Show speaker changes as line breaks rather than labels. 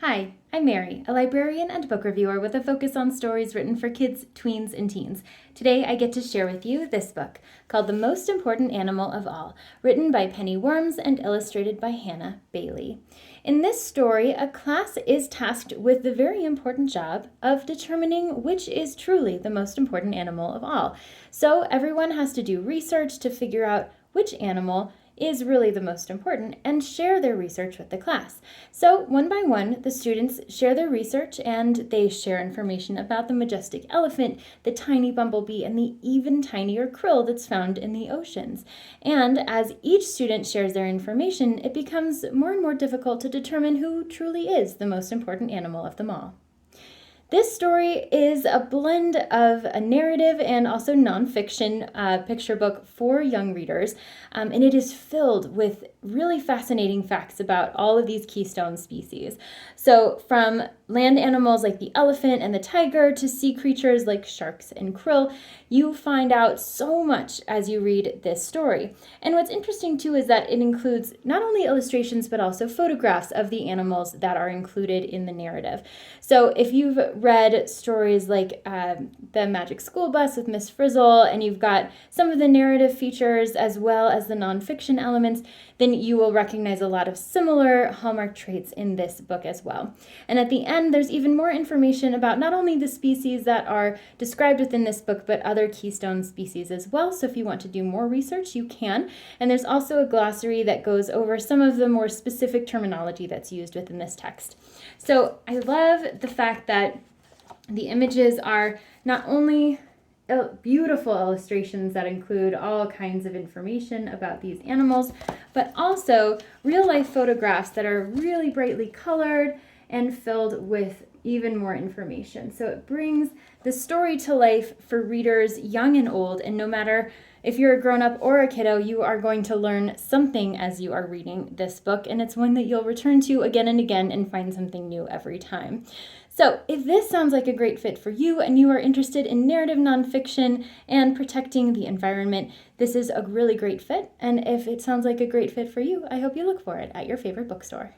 Hi, I'm Mary, a librarian and book reviewer with a focus on stories written for kids, tweens, and teens. Today I get to share with you this book called The Most Important Animal of All, written by Penny Worms and illustrated by Hannah Bailey. In this story, a class is tasked with the very important job of determining which is truly the most important animal of all. So everyone has to do research to figure out which animal is really the most important and share their research with the class. So one by one, the students share their research and they share information about the majestic elephant, the tiny bumblebee, and the even tinier krill that's found in the oceans. And as each student shares their information, it becomes more and more difficult to determine who truly is the most important animal of them all. This story is a blend of a narrative and also nonfiction picture book for young readers, and it is filled with really fascinating facts about all of these keystone species. So from land animals like the elephant and the tiger to sea creatures like sharks and krill, you find out so much as you read this story. And what's interesting too is that it includes not only illustrations but also photographs of the animals that are included in the narrative. So if you've read stories like The Magic School Bus with Miss Frizzle, and you've got some of the narrative features as well as the nonfiction elements, then you will recognize a lot of similar hallmark traits in this book as well. And at the end, there's even more information about not only the species that are described within this book, but other keystone species as well. So if you want to do more research, you can. And there's also a glossary that goes over some of the more specific terminology that's used within this text. So I love the fact that the images are not only beautiful illustrations that include all kinds of information about these animals, but also real life photographs that are really brightly colored and filled with even more information. So it brings the story to life for readers young and old, and no matter if you're a grown-up or a kiddo, you are going to learn something as you are reading this book, and it's one that you'll return to again and again and find something new every time. So if this sounds like a great fit for you and you are interested in narrative nonfiction and protecting the environment, this is a really great fit. And if it sounds like a great fit for you, I hope you look for it at your favorite bookstore.